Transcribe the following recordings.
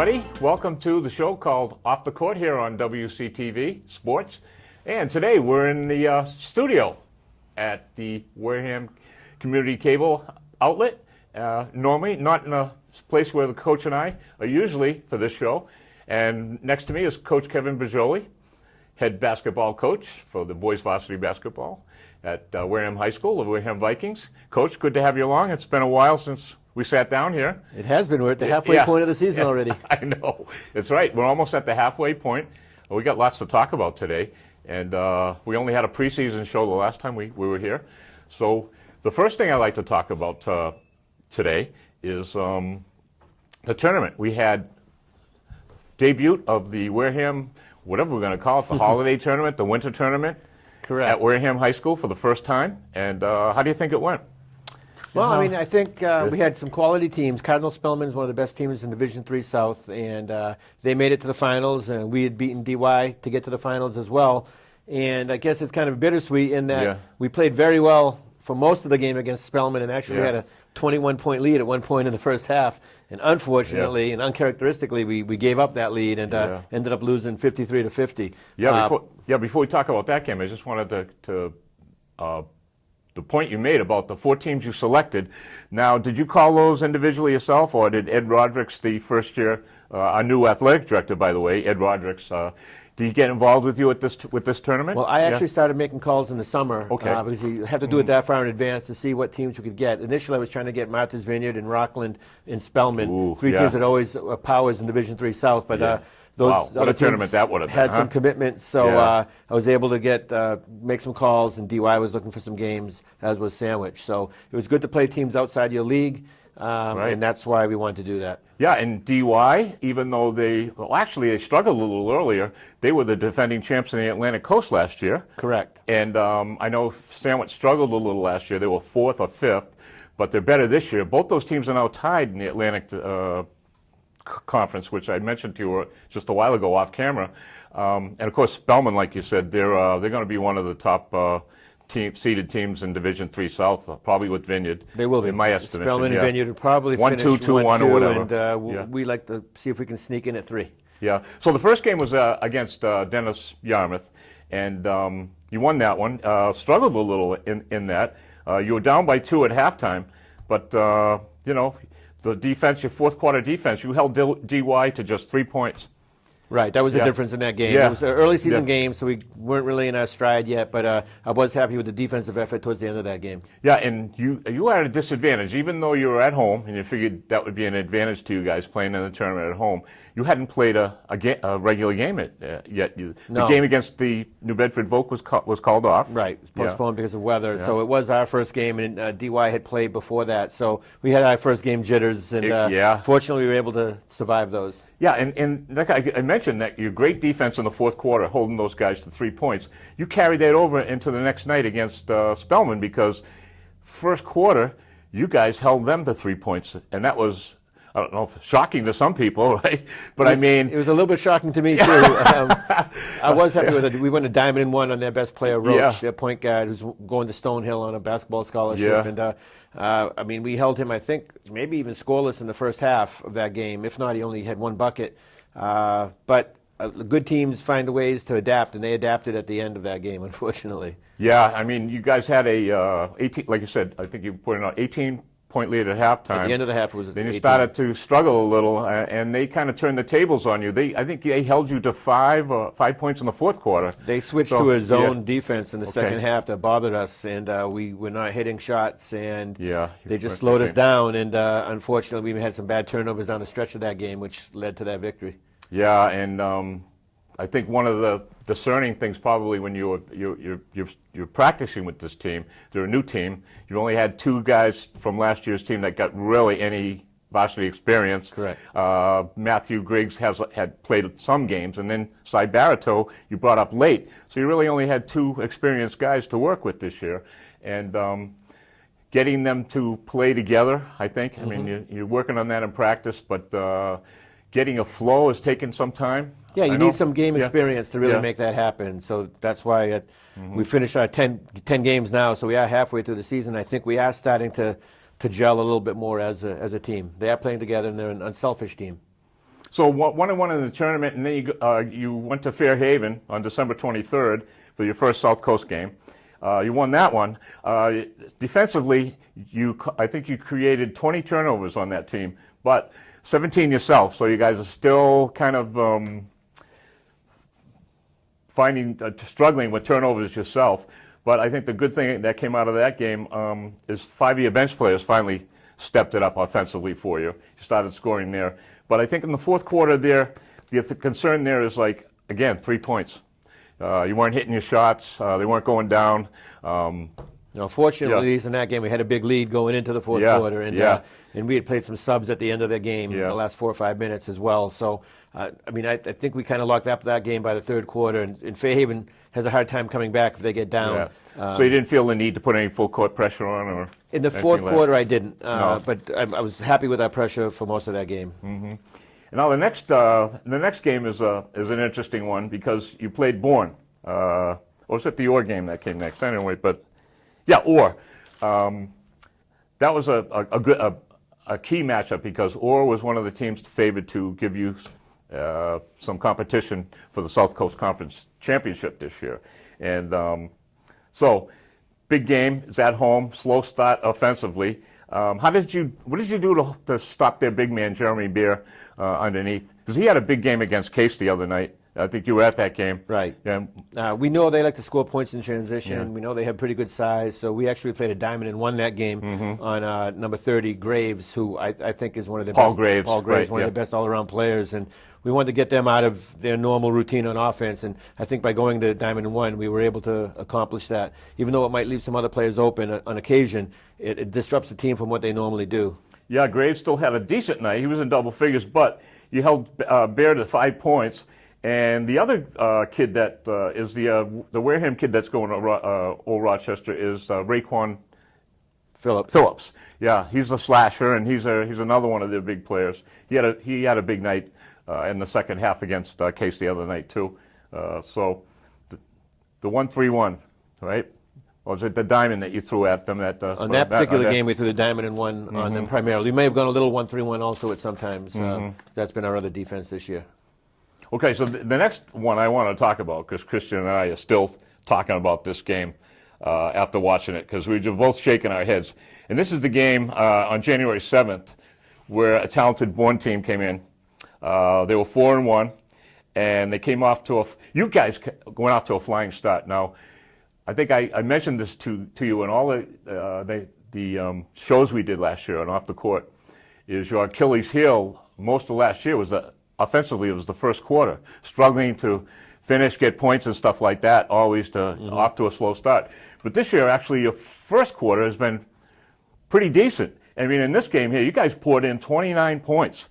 everybody. Welcome to the show called Off the Court here on WCTV Sports. And today we're in the studio at the Wareham Community Cable Outlet. Normally not in a place where the coach and I are usually for this show. And next to me is Coach Kevin Brigioli, head basketball coach for the boys varsity basketball at Wareham High School, the Wareham Vikings. Coach, good to have you along. It's been a while since we sat down here. It has been. We're at the halfway point of the season already. I know. That's right. We're almost at the halfway point. We got lots to talk about today. And we only had a preseason show the last time we were here. So the first thing I'd like to talk about today is the tournament. We had debut of the Wareham, whatever we're going to call it, the holiday tournament, the winter tournament. Correct. At Wareham High School for the first time. And how do you think it went? Well, I mean, I think we had some quality teams. Cardinal Spellman is one of the best teams in Division III South, and they made it to the finals, and we had beaten DY to get to the finals as well. And I guess it's kind of bittersweet in that we played very well for most of the game against Spellman and actually had a 21-point lead at one point in the first half. And unfortunately and uncharacteristically, we gave up that lead and ended up losing 53-50. Before we talk about that game, I just wanted to the point you made about the 4 teams you selected. Now, did you call those individually yourself, or did Ed Rodricks, the first year, our new athletic director, by the way, Ed Rodricks, did he get involved with you with this tournament? Well, I actually started making calls in the summer because you have to do it that far in advance to see what teams we could get. Initially, I was trying to get Martha's Vineyard and Rockland and Spellman, 3 teams that always powers in Division III South, but those what a tournament that would have been. Had some commitments, so I was able to make some calls, and DY was looking for some games, as was Sandwich. So it was good to play teams outside your league, and that's why we wanted to do that. Yeah, and DY, even though they struggled a little earlier, they were the defending champs in the Atlantic Coast last year. Correct. And I know Sandwich struggled a little last year. They were 4th or 5th, but they're better this year. Both those teams are now tied in the Atlantic Conference, which I mentioned to you just a while ago off camera. And of course, Spellman, like you said, they're going to be one of the top seeded teams in Division III South, probably with Vineyard. They will be. In my estimation. Spellman and Vineyard will probably 1-2, finish 2-1 or whatever. And we like to see if we can sneak in at 3. Yeah. So the first game was against Dennis Yarmouth, and you won that one. Struggled a little in that. You were down by 2 at halftime, but the defense, your fourth quarter defense, you held DY to just 3 points. Right, that was the difference in that game. It was an early season game, so we weren't really in our stride yet, but I was happy with the defensive effort towards the end of that game. Yeah, and you were at a disadvantage. Even though you were at home, and you figured that would be an advantage to you guys playing in the tournament at home, you hadn't played a regular game yet. The game against the New Bedford Vogue was called off. Right, it was postponed because of weather. Yeah. So it was our first game, and DY had played before that. So we had our first game jitters, and fortunately we were able to survive those. Yeah, and like I mentioned that your great defense in the fourth quarter, holding those guys to 3 points, you carried that over into the next night against Spellman, because first quarter you guys held them to 3 points, and that was, I don't know, shocking to some people, right? But it was a little bit shocking to me too. I was happy with it. We went a diamond and one on their best player, Roach, a point guard who's going to Stonehill on a basketball scholarship, and we held him, I think, maybe even scoreless in the first half of that game. If not, he only had 1 bucket. But good teams find ways to adapt, and they adapted at the end of that game, unfortunately. Yeah, you guys had a 18, like you said, I think you put it on 18-point lead at halftime. At the end of the half, it was 18. Then you started to struggle a little, and they kind of turned the tables on you. I think they held you to 5 points in the fourth quarter. They switched to a zone defense in the second half that bothered us, and we were not hitting shots, and they just slowed us down. And unfortunately, we had some bad turnovers down the stretch of that game, which led to that victory. Yeah, and I think one of the discerning things probably when you're practicing with this team, they're a new team. You only had 2 guys from last year's team that got really any varsity experience. Correct. Matthew Griggs had played some games, and then Cy Baratow you brought up late. So you really only had 2 experienced guys to work with this year, and getting them to play together, I think. You're working on that in practice, but getting a flow has taken some time. Yeah, you need some game experience to really make that happen. So that's why we finished our 10 games now, so we are halfway through the season. I think we are starting to gel a little bit more as a team. They are playing together, and they're an unselfish team. So 1-1 in the tournament, and then you went to Fairhaven on December 23rd for your first South Coast game. You won that one. Defensively, I think you created 20 turnovers on that team, but 17 yourself. So you guys are still kind of struggling with turnovers yourself. But I think the good thing that came out of that game is 5 of your bench players finally stepped it up offensively for you. You started scoring there. But I think in the fourth quarter there, the concern there is, like, again, 3 points. You weren't hitting your shots. They weren't going down. Fortunately, in that game, we had a big lead going into the fourth quarter, and we had played some subs at the end of the game, the last 4 or 5 minutes as well. So, I think we kind of locked up that game by the third quarter, and Fairhaven has a hard time coming back if they get down. So you didn't feel the need to put any full court pressure on, or in the fourth quarter, I didn't. No. But I was happy with that pressure for most of that game. Mm-hmm. Now the next game is an interesting one because you played Bourne. Or was it the Orr game that came next? Anyway, but yeah, Orr. That was a key matchup because Orr was one of the teams favored to give you some competition for the South Coast Conference Championship this year, and so big game. It's at home. Slow start offensively. What did you do to stop their big man Jeremy Beer underneath? Because he had a big game against Case the other night. I think you were at that game. Right. Yeah. We know they like to score points in transition. Yeah. We know they have pretty good size. So we actually played a diamond and won that game on number 30, Graves, who I think is one of the Paul best. Graves. Paul Graves, right, one of the best all-around players. And we wanted to get them out of their normal routine on offense. And I think by going to diamond and one, we were able to accomplish that. Even though it might leave some other players open on occasion, it disrupts the team from what they normally do. Yeah, Graves still had a decent night. He was in double figures, but you held Bear to 5 points. And the other kid that is the Wareham kid that's going to Old Rochester is Raekwon Phillips. Yeah, he's a slasher, and he's another one of their big players. He had a big night in the second half against Case the other night too. So the 1-3-1, right? Or was it the diamond that you threw at them? On that particular game, we threw the diamond and one on them primarily. We may have gone a little 1-3-1 also at sometimes. That's been our other defense this year. Okay, so the next one I want to talk about, because Christian and I are still talking about this game after watching it, because we were both shaking our heads. And this is the game on January 7th where a talented Bourne team came in. They were 4-1, and they came off to you guys went off to a flying start. Now, I think I mentioned this to you in all the shows we did last year on Off the Court, is your Achilles heel most of last year was offensively, it was the first quarter, struggling to finish, get points and stuff like that, always off to a slow start. But this year, actually, your first quarter has been pretty decent. I mean, in this game here, you guys poured in 29 points.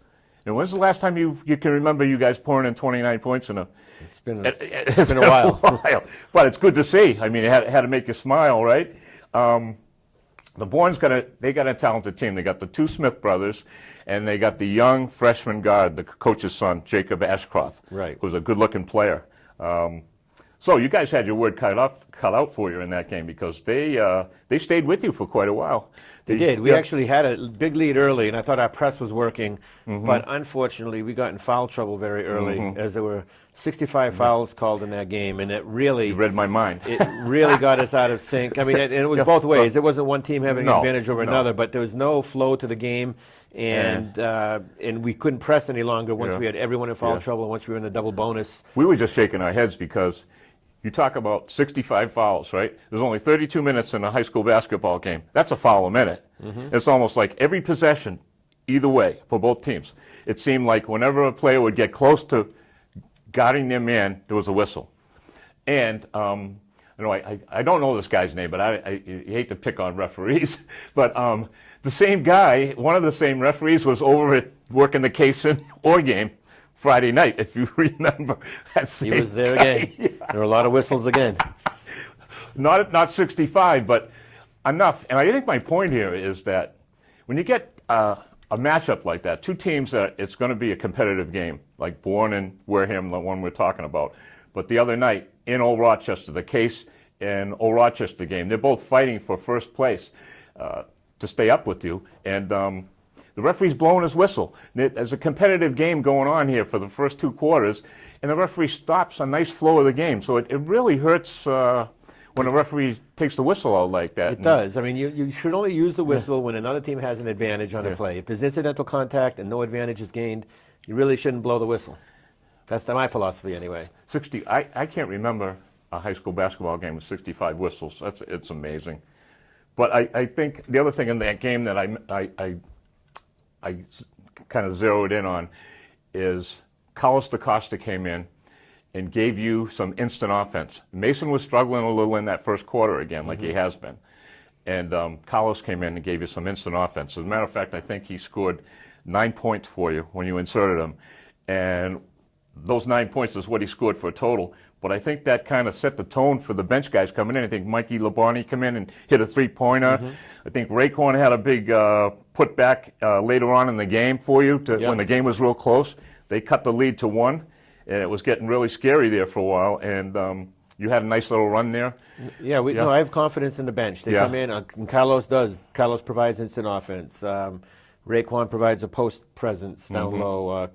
And when's the last time you can remember you guys pouring in 29 points in a? It's been a while. But it's good to see. I mean, it had to make you smile, right? The Bourne's got a talented team. They got the two Smith brothers, and they got the young freshman guard, the coach's son, Jacob Ashcroft, right, who's a good-looking player. So you guys had your word cut out for you in that game because they stayed with you for quite a while. They did. We actually had a big lead early, and I thought our press was working. But unfortunately, we got in foul trouble very early, as there were 65 fouls called in that game, and it really... You read my mind. It really got us out of sync. I mean, and it was both ways. It wasn't one team having an advantage over another, but there was no flow to the game, and we couldn't press any longer once we had everyone in foul trouble, and once we were in the double bonus. We were just shaking our heads because you talk about 65 fouls, right? There's only 32 minutes in a high school basketball game. That's a foul a minute. It's almost like every possession, either way, for both teams. It seemed like whenever a player would get close to guarding their man, there was a whistle. And I don't know this guy's name, but I hate to pick on referees, but the same guy, one of the same referees, was over at working the Case and Orr game Friday night, if you remember. He was there again. Yeah. There were a lot of whistles again. Not 65, but enough. And I think my point here is that when you get a matchup like that, two teams that it's going to be a competitive game, like Bourne and Wareham, the one we're talking about. But the other night in Old Rochester, the Case and Old Rochester game, they're both fighting for first place to stay up with you. And the referee's blowing his whistle. There's a competitive game going on here for the first 2 quarters, and the referee stops a nice flow of the game. So it really hurts when a referee takes the whistle out like that. It does. I mean, you should only use the whistle when another team has an advantage on a play. If there's incidental contact and no advantage is gained, you really shouldn't blow the whistle. That's my philosophy anyway. 60. I can't remember a high school basketball game with 65 whistles. It's amazing. But I think the other thing in that game that I kind of zeroed in on is Carlos DaCosta came in and gave you some instant offense. Mason was struggling a little in that first quarter again, like he has been. And Carlos came in and gave you some instant offense. As a matter of fact, I think he scored 9 points for you when you inserted him. And those 9 points is what he scored for a total. But I think that kind of set the tone for the bench guys coming in. I think Mikey Labonte come in and hit a 3-pointer. I think Raekwon had a big putback later on in the game for you when the game was real close. They cut the lead to 1, and it was getting really scary there for a while. And you had a nice little run there. Yeah, no, I have confidence in the bench. They come in, and Carlos does. Carlos provides instant offense. Raekwon provides a post presence down low.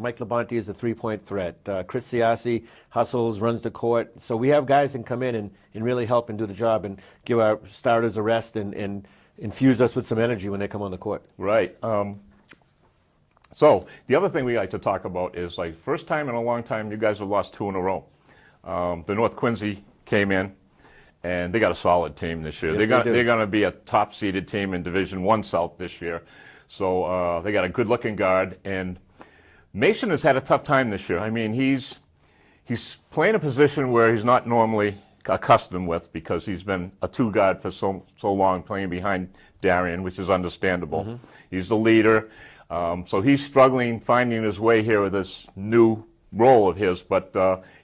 Mike Labonte is a 3-point threat. Chris Siasi hustles, runs the court. So we have guys that can come in and really help and do the job and give our starters a rest and infuse us with some energy when they come on the court. Right. So the other thing we like to talk about is, like, first time in a long time you guys have lost 2 in a row. The North Quincy came in, and they got a solid team this year. Yes, they're going to be a top-seeded team in Division I South this year. So they got a good-looking guard, and Mason has had a tough time this year. I mean, he's playing a position where he's not normally accustomed with because he's been a 2 guard for so long, playing behind Darian, which is understandable. He's the leader, so he's struggling finding his way here with this new role of his. But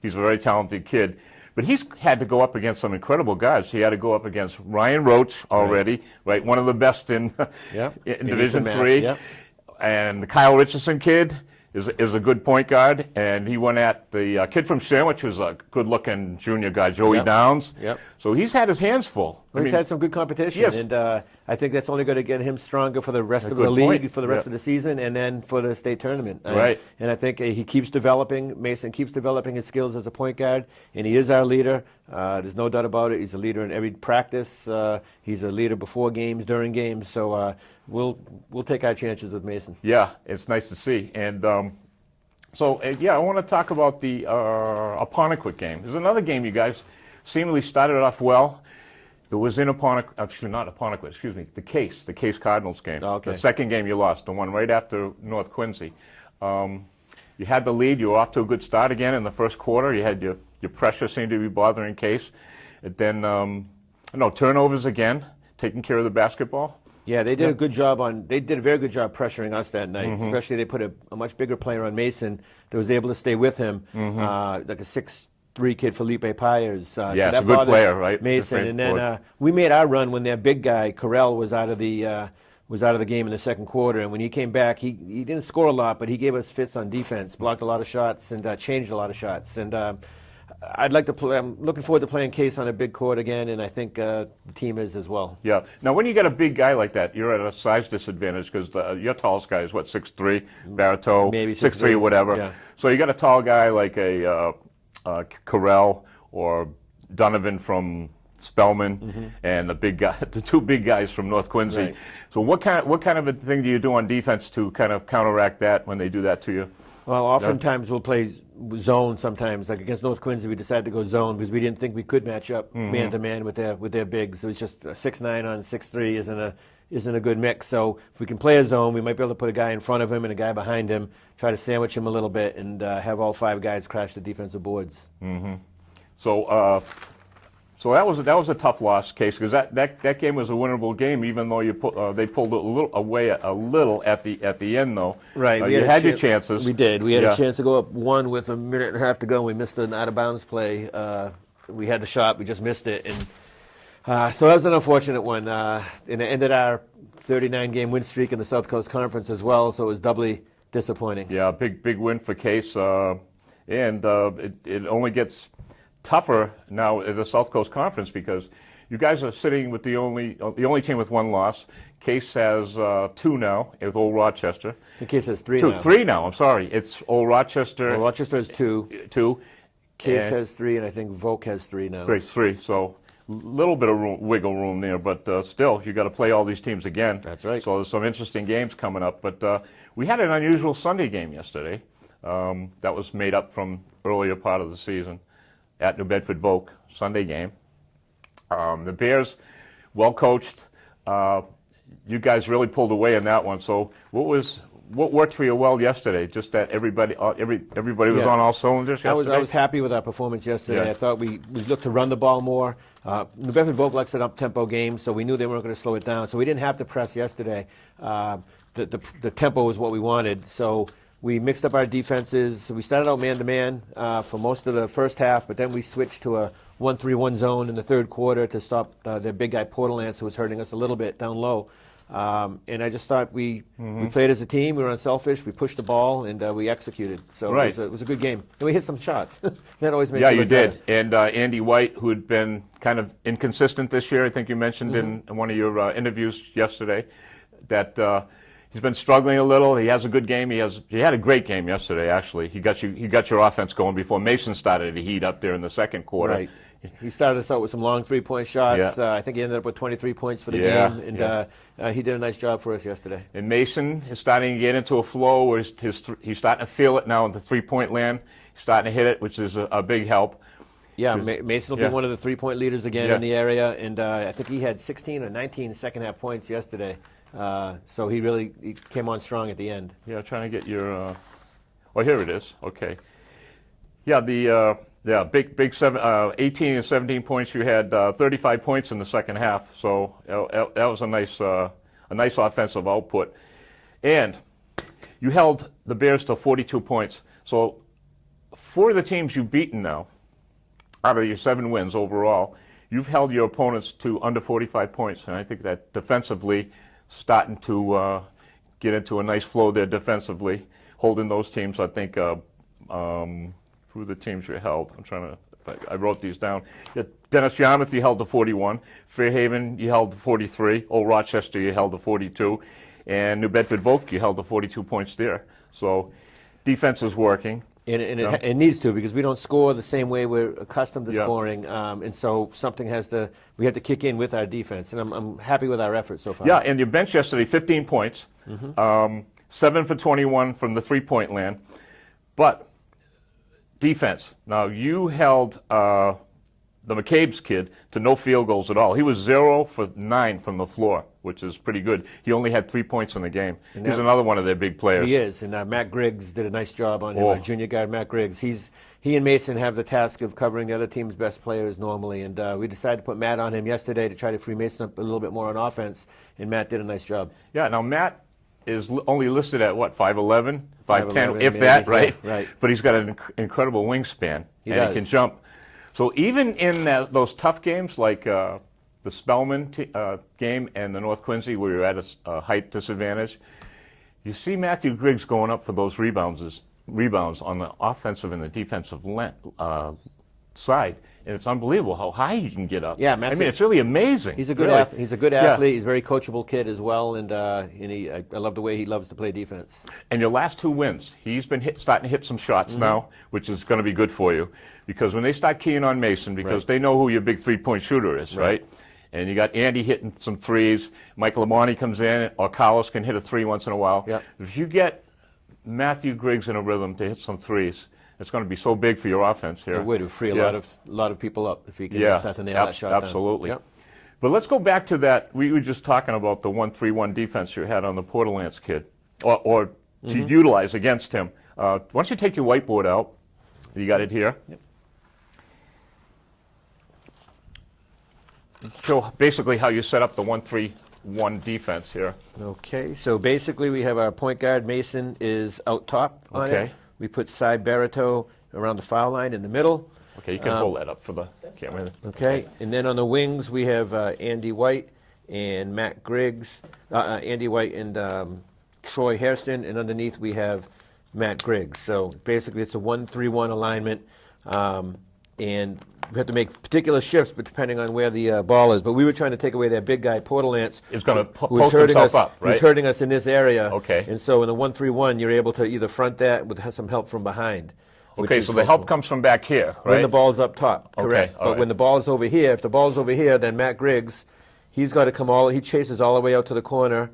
he's a very talented kid. But he's had to go up against some incredible guys. He had to go up against Ryan Roach already, right? One of the best in Division III. And the Kyle Richardson kid is a good point guard. And he went at the kid from Sandwich, who's a good-looking junior guy, Joey Downs. So he's had his hands full. Well, he's had some good competition. Yes. And I think that's only going to get him stronger for the rest of the league, for the rest of the season, and then for the state tournament. Right. And I think he keeps developing, Mason keeps developing his skills as a point guard, and he is our leader. There's no doubt about it. He's a leader in every practice. He's a leader before games, during games. So we'll take our chances with Mason. Yeah, it's nice to see. And I want to talk about the Apponequet game. There's another game you guys seemingly started off well. It was in Apponequet, actually not Apponequet, excuse me, the Case Cardinals game. Oh, okay. The second game you lost, the one right after North Quincy. You had the lead. You were off to a good start again in the first quarter. You had your pressure seemed to be bothering Case. And then, turnovers again, taking care of the basketball. Yeah, they did a good job they did a very good job pressuring us that night. Especially they put a much bigger player on Mason that was able to stay with him, like a 6'3" kid, Felipe Pyers. So that a good player, right? Mason, and then we made our run when their big guy Carell was out of the game in the second quarter. And when he came back, he didn't score a lot, but he gave us fits on defense, blocked a lot of shots, and changed a lot of shots. And I'd like to play. I'm looking forward to playing Case on a big court again, and I think the team is as well. Yeah. Now, when you get a big guy like that, you're at a size disadvantage because your tallest guy is what, 6'3", Barito, maybe 6'3", whatever. Yeah. So you got a tall guy like a Carell or Donovan from Spellman, and the 2 big guys from North Quincy. Right. So what kind of a thing do you do on defense to kind of counteract that when they do that to you? Well, oftentimes we'll play zone sometimes. Like against North Quincy, we decided to go zone because we didn't think we could match up man-to-man with their bigs. So it's just a 6'9" on 6'3" isn't a good mix. So if we can play a zone, we might be able to put a guy in front of him and a guy behind him, try to sandwich him a little bit, and have all 5 guys crash the defensive boards. So that was a tough loss, Case, because that game was a winnable game, even though they pulled away a little at the end, though. Right. You had your chances. We did. We had a chance to go up 1 with a minute and a half to go. We missed an out-of-bounds play. We had the shot. We just missed it. And so that was an unfortunate one. And it ended our 39-game win streak in the South Coast Conference as well, so it was doubly disappointing. Yeah, big win for Case. And it only gets tougher now at the South Coast Conference because You guys are sitting with the only team with one loss. Case has 2 now with Old Rochester. The Case has 3 2, now. 3 now. I'm sorry. It's Old Rochester. Well, Rochester has 2. 2. Case has 3, and I think Volk has 3 now. 3. So a little bit of wiggle room there, but still, you got to play all these teams again. That's right. So there's some interesting games coming up. But we had an unusual Sunday game yesterday. That was made up from earlier part of the season at New Bedford Volk, Sunday game. The Bears, well coached. You guys really pulled away in that one. So what worked for you well yesterday? Just that everybody was on all cylinders yesterday? I was happy with our performance yesterday. Yeah. I thought we looked to run the ball more. New Bedford Volk likes an up-tempo game, so we knew they weren't going to slow it down. So we didn't have to press yesterday. The tempo was what we wanted. So we mixed up our defenses. We started out man-to-man for most of the first half, but then we switched to a 1-3-1 zone in the third quarter to stop their big guy Portalance, who was hurting us a little bit down low. And I just thought we played as a team. We were unselfish. We pushed the ball, and we executed. So right. it was a good game. And we hit some shots. That always makes Yeah, it you look did. better. And Andy White, who had been kind of inconsistent this year, I think you mentioned in one of your interviews yesterday, that he's been struggling a little. He has a good game. He had a great game yesterday, actually. He got your offense going before Mason started to heat up there in the second quarter. Right. He started us out with some long three-point shots. Yeah. I think he ended up with 23 points for the Yeah, game, and he did a nice job for us yesterday. And Mason is starting to get into a flow where he's starting to feel it now in the three-point land. He's starting to hit it, which is a big help. Yeah, Mason will be one of the three-point leaders again in the area, and I think he had 16 or 19 second-half points yesterday. So he came on strong at the end. Yeah, trying to get your. Well, here it is. Okay. Yeah, big 18 and 17 points. You had 35 points in the second half, so that was a nice offensive output. And you held the Bears to 42 points. So 4 of the teams you've beaten now, out of your 7 wins overall, you've held your opponents to under 45 points, and I think that defensively, starting to get into a nice flow there defensively, holding those teams. I think who the teams you held. I wrote these down. Dennis Yarmouth, you held to 41. Fairhaven, you held to 43. Old Rochester, you held to 42. And New Bedford Volk, you held to 42 points there. So defense is working. And it needs to, because we don't score the same way we're accustomed to scoring, and so we have to kick in with our defense, and I'm happy with our efforts so far. Yeah, and your bench yesterday, 15 points, 7 for 21 from the three-point land, but defense. Now, you held the McCabe's kid to no field goals at all. He was 0 for 9 from the floor, which is pretty good. He only had 3 points in the game. He's another one of their big players. He is, and Matt Griggs did a nice job on him, our junior guard Matt Griggs. He and Mason have the task of covering the other team's best players normally, and we decided to put Matt on him yesterday to try to free Mason up a little bit more on offense, and Matt did a nice job. Yeah, now Matt is only listed at, 5'11", 5'10", if maybe. that, right? Yeah, right. But he's got an incredible wingspan, he can jump. So even in those tough games like the Spellman game and the North Quincy, where you're at a height disadvantage, you see Matthew Griggs going up for those rebounds on the offensive and the defensive side, and it's unbelievable how high he can get up. Yeah, it's really amazing. He's a good athlete. He's a good athlete. He's a very coachable kid as well, and I love the way he loves to play defense. And your last 2 wins, he's been starting to hit some shots now, which is going to be good for you, because when they start keying on Mason, because they know who your big three-point shooter is, right? And you got Andy hitting some threes. Michael Lamonti comes in, or Carlos can hit a 3 once in a while. Yep. If you get Matthew Griggs in a rhythm to hit some threes, it's going to be so big for your offense here. It would free a lot of people up if he can start to nail that shot down. Absolutely. Yep. But let's go back to that. We were just talking about the 1-3-1 defense you had on the Portalance kid, or to utilize against him. Why don't you take your whiteboard out? You got it here. Yep. Show basically how you set up the 1-3-1 defense here. Okay, so basically we have our point guard, Mason, is out top on it. We put Cy Barito around the foul line in the middle. Okay, you can hold that up for the camera. Okay, and then on the wings we have Andy White and Matt Griggs, Andy White and Troy Hairston, and underneath we have Matt Griggs. So basically it's a 1-3-1 alignment, and we have to make particular shifts, but depending on where the ball is. But we were trying to take away that big guy, Porter Lance. Is going to post himself up, right? Who's hurting us in this area. Okay. And so in the 1-3-1, you're able to either front that with some help from behind. Okay, so the help comes from back here, right? When the ball's up top, correct. Okay, all but when the ball is over here, if the ball's over here, then Matt Griggs, he's got to come he chases all the way out to the corner.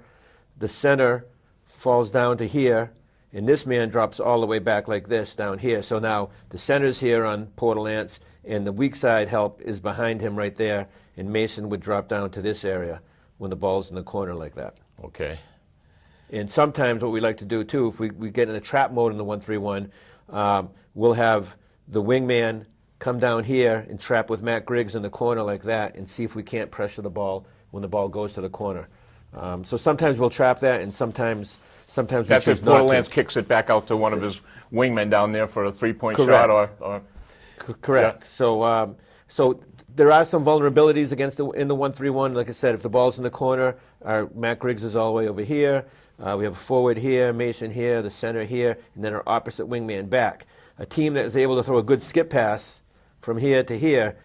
The center falls down to here, and this man drops all the way back like this down here. So now the center's here on Porter Lance, and the weak side help is behind him right there, and Mason would drop down to this area when the ball's in the corner like that. Okay. And sometimes what we like to do too, if we get in a trap mode in the 1-3-1, we'll have the wingman come down here and trap with Matt Griggs in the corner like that and see if we can't pressure the ball when the ball goes to the corner. So sometimes we'll trap that, and sometimes we That's choose if not Porter to. Lance kicks it back out to one of his wingmen down there for a three-point shot or Correct. Yeah. So there are some vulnerabilities in the 1-3-1. Like I said, if the ball's in the corner, our Matt Griggs is all the way over here. We have a forward here, Mason here, the center here, and then our opposite wingman back. A team that is able to throw a good skip pass from here to here,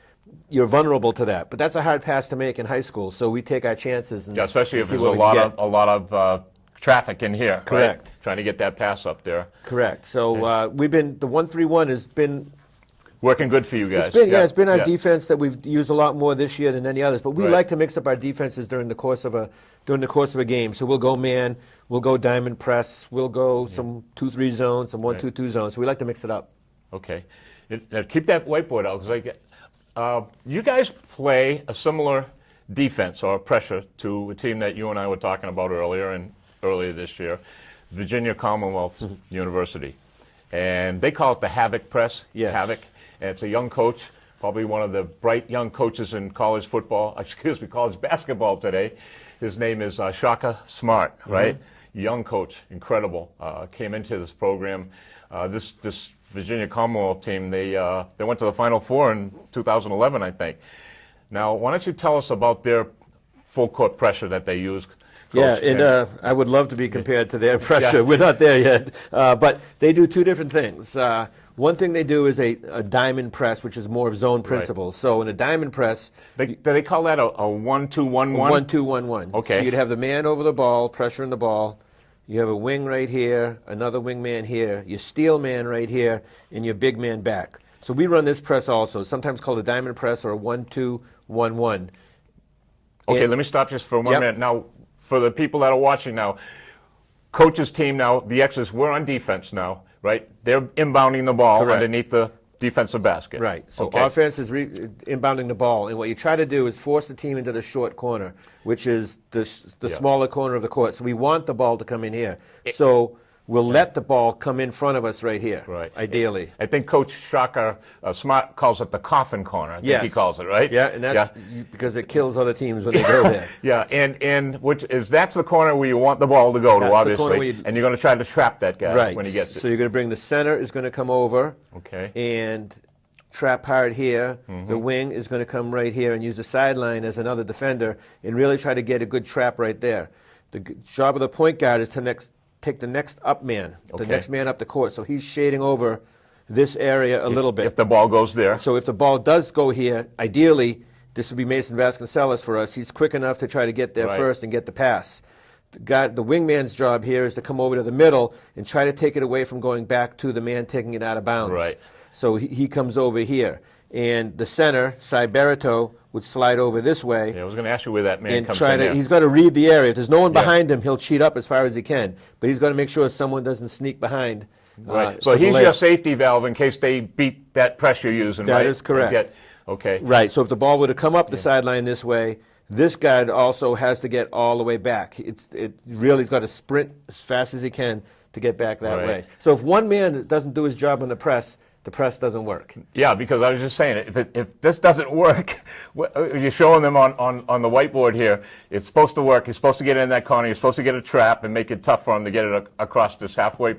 you're vulnerable to that. But that's a hard pass to make in high school, so we take our chances. And especially if see there's what a lot of traffic in here. Correct. Right? Trying to get that pass up there. Correct. So the 1-3-1 has been working good for you guys. It's been our defense that we've used a lot more this year than any others. But we Right. like to mix up our defenses during the course of a game. So we'll go man, we'll go diamond press, we'll go some 2-3 zones, some 1-2-2 zones. So we like to mix it up. Okay. Now keep that whiteboard out, because you guys play a similar defense or pressure to a team that you and I were talking about earlier this year, Virginia Commonwealth University. And they call it the Havoc Press. Yes. Havoc. And it's a young coach, probably one of the bright young coaches in college college basketball today. His name is Shaka Smart, right? Young coach, incredible. Came into this program. This Virginia Commonwealth team, they went to the Final Four in 2011, I think. Now, why don't you tell us about their full court pressure that they use? Coach? I would love to be compared to their pressure. Yeah. We're not there yet. But they do two different things. One thing they do is a diamond press, which is more of zone principles. Right. So in a diamond press... Do they call that a 1-2-1-1? 1-2-1-1. Okay. So you'd have the man over the ball, pressuring the ball. You have a wing right here, another wing man here, your steel man right here, and your big man back. So we run this press also, sometimes called a diamond press or a 1-2-1-1. Okay, let me stop just for one minute. Now, for the people that are watching now, coach's team now, the X's, we're on defense now, right? They're inbounding the ball underneath the defensive basket. Right. So offense is inbounding the ball, and what you try to do is force the team into the short corner, which is the smaller corner of the court. So we want the ball to come in here. So we'll let the ball come in front of us right here, ideally. I think Coach Shaka Smart calls it the coffin corner. I think he calls it, right? Yeah, and that's because it kills other teams when they go there. and that's the corner where you want the ball to go to, obviously. And you're going to try to trap that guy when he gets it. So you're going to bring the center is going to come over. Okay. And trap hard here. The wing is going to come right here and use the sideline as another defender and really try to get a good trap right there. The job of the point guard is to take the next up man, the next man up the court. So he's shading over this area a little bit. If the ball goes there. So if the ball does go here, ideally, this would be Mason Vasconcelos for us. He's quick enough to try to get there first and get the pass. The wingman's job here is to come over to the middle and try to take it away from going back to the man taking it out of bounds. Right. So he comes over here. And the center, Cy Barreto, would slide over this way. Yeah, I was going to ask you where that man comes in. He's got to read the area. If there's no one behind him, he'll cheat up as far as he can. But he's got to make sure someone doesn't sneak behind. Right. So he's your safety valve in case they beat that press you're using, That is correct. Right. So if the ball were to come up the sideline this way, this guy also has to get all the way back. It really's got to sprint as fast as he can to get back that way. So if one man doesn't do his job on the press doesn't work. Yeah, because I was just saying, if this doesn't work, you're showing them on the whiteboard here, it's supposed to work. You're supposed to get in that corner. You're supposed to get a trap and make it tough for them to get it across this halfway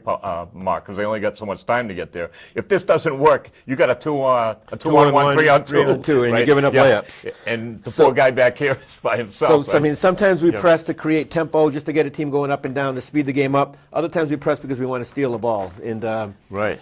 mark because they only got so much time to get there. If this doesn't work, you got a 2-on-1, 3-on-2. And you're giving up layups. And the poor guy back here is by himself. So I mean, sometimes we press to create tempo just to get a team going up and down to speed the game up. Other times we press because we want to steal the ball. And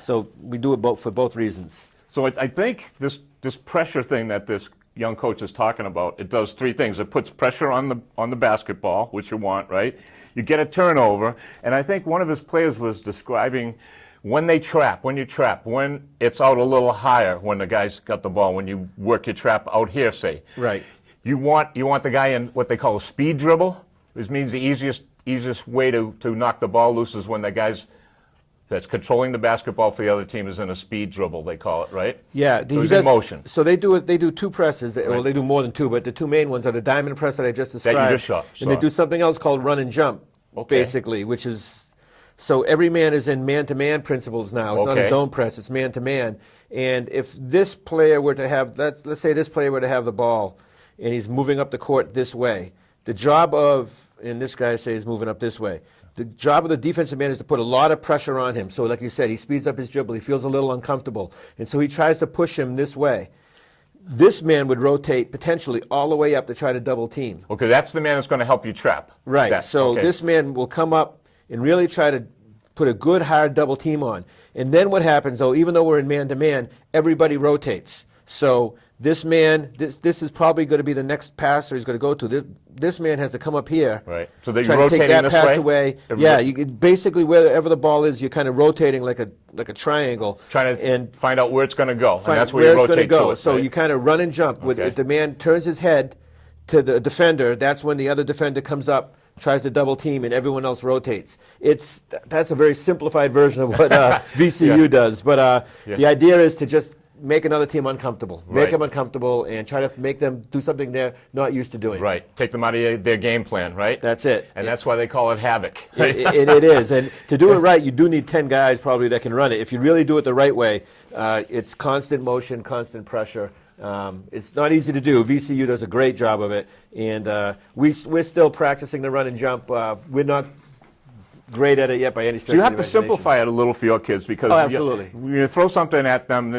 so we do it for both reasons. So I think this pressure thing that this young coach is talking about, it does three things. It puts pressure on the basketball, which you want, right? You get a turnover, and I think one of his players was describing when you trap, when it's out a little higher, when the guy's got the ball, when you work your trap out here, say. Right. You want the guy in what they call a speed dribble, which means the easiest way to knock the ball loose is when the guy's that's controlling the basketball for the other team is in a speed dribble, they call it, right? Yeah, so he's in motion. So they do two presses. Well, they do more than two, but the two main ones are the diamond press that I just described. That you just saw. And they do something else called run and jump, basically, which is, so every man is in man-to-man principles now. It's not a zone press, it's man-to-man. And if this player were to have, let's say this player were to have the ball, and he's moving up the court this way, the job of, and this guy say is moving up this way, the job of the defensive man is to put a lot of pressure on him. So like you said, he speeds up his dribble, he feels a little uncomfortable, and so he tries to push him this way. This man would rotate potentially all the way up to try to double team. Okay, that's the man that's going to help you trap. Right, this man will come up and really try to put a good hard double team on. And then what happens, though, even though we're in man-to-man, everybody rotates. So this man, this is probably going to be the next passer he's going to go to. This man has to come up here. Right. So they're rotating rotating to take that this pass way? away. Yeah, you basically wherever the ball is, you're kind of rotating like a triangle. Trying to find out where it's going to go. And that's where where you it's going to rotate go. to it, So right? you kind of run and jump. If the man turns his head to the defender, that's when the other defender comes up, tries to double team, and everyone else rotates. That's a very simplified version of what VCU does. But the idea is to just make another team uncomfortable. Make them uncomfortable and try to make them do something they're not used to doing. Right. Take them out of their game plan, right? That's it. And that's why they call it havoc. It is. And to do it right, you do need 10 guys probably that can run it. If you really do it the right way, it's constant motion, constant pressure. It's not easy to do. VCU does a great job of it. And we're still practicing the run and jump. We're not great at it yet by any stretch You of have the to imagination. simplify it a little for your kids because absolutely. you throw something at them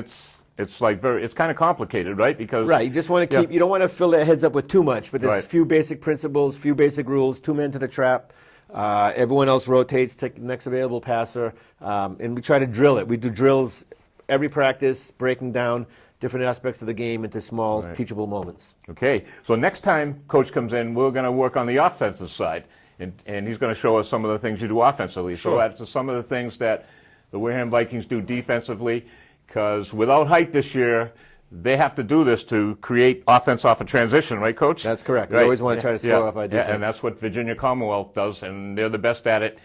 it's like it's kind of complicated, right? Because you just want to keep, you don't want to fill their heads up with too much, but there's a few basic principles, few basic rules, 2 men to the trap, everyone else rotates, take the next available passer, and we try to drill it. We do drills every practice, breaking down different aspects of the game into small, teachable moments. Okay, so next time Coach comes in, we're going to work on the offensive side, and he's going to show us some of the things you do offensively. Sure. So that's some of the things that the Wareham Vikings do defensively, because without height this year, they have to do this to create offense off a transition, right, Coach? That's correct. Right. We always want to try to score off our defense. Yeah, and that's what Virginia Commonwealth does, and they're the best at it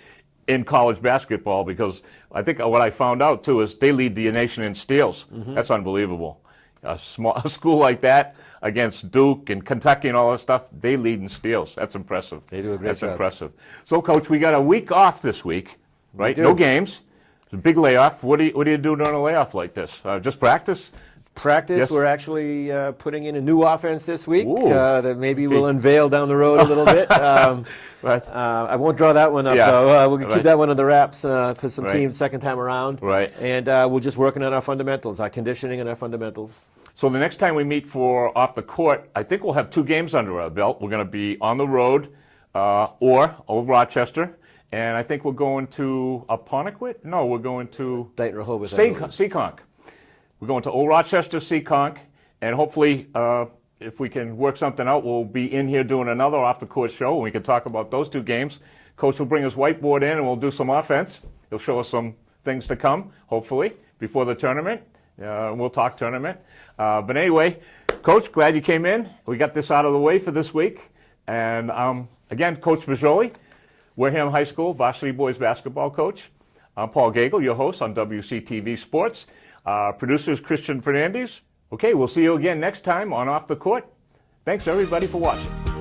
in college basketball, because I think what I found out, too, is they lead the nation in steals. That's unbelievable. A school like that against Duke and Kentucky and all that stuff, they lead in steals. That's impressive. They do a great job. That's impressive. So, Coach, we got a week off this week, right? We do. No games. It's a big layoff. What do you do during a layoff like this? Just practice? Practice. Yes. We're actually putting in a new offense this week Ooh. that maybe we'll unveil down the road a little bit. I won't draw that one up, though. We'll keep that one on the wraps for some teams second time around. Right. And we're just working on our fundamentals, our conditioning and our fundamentals. So the next time we meet for Off the Court, I think we'll have 2 games under our belt. We're going to be on the road or Old Rochester. And I think we're going to Apponequet? No, we're going to Dayton Rehoboth. Seekonk. We're going to Old Rochester, Seekonk, and hopefully, if we can work something out, we'll be in here doing another off-the-court show, and we can talk about those 2 games. Coach will bring his whiteboard in, and we'll do some offense. He'll show us some things to come, hopefully, before the tournament. We'll talk tournament. But anyway, Coach, glad you came in. We got this out of the way for this week. And again, Coach Brigioli, Wareham High School Varsity Boys Basketball Coach. I'm Paul Geigle, your host on WCTV Sports. Producers Christian Fernandez. Okay, we'll see you again next time on Off the Court. Thanks, everybody, for watching.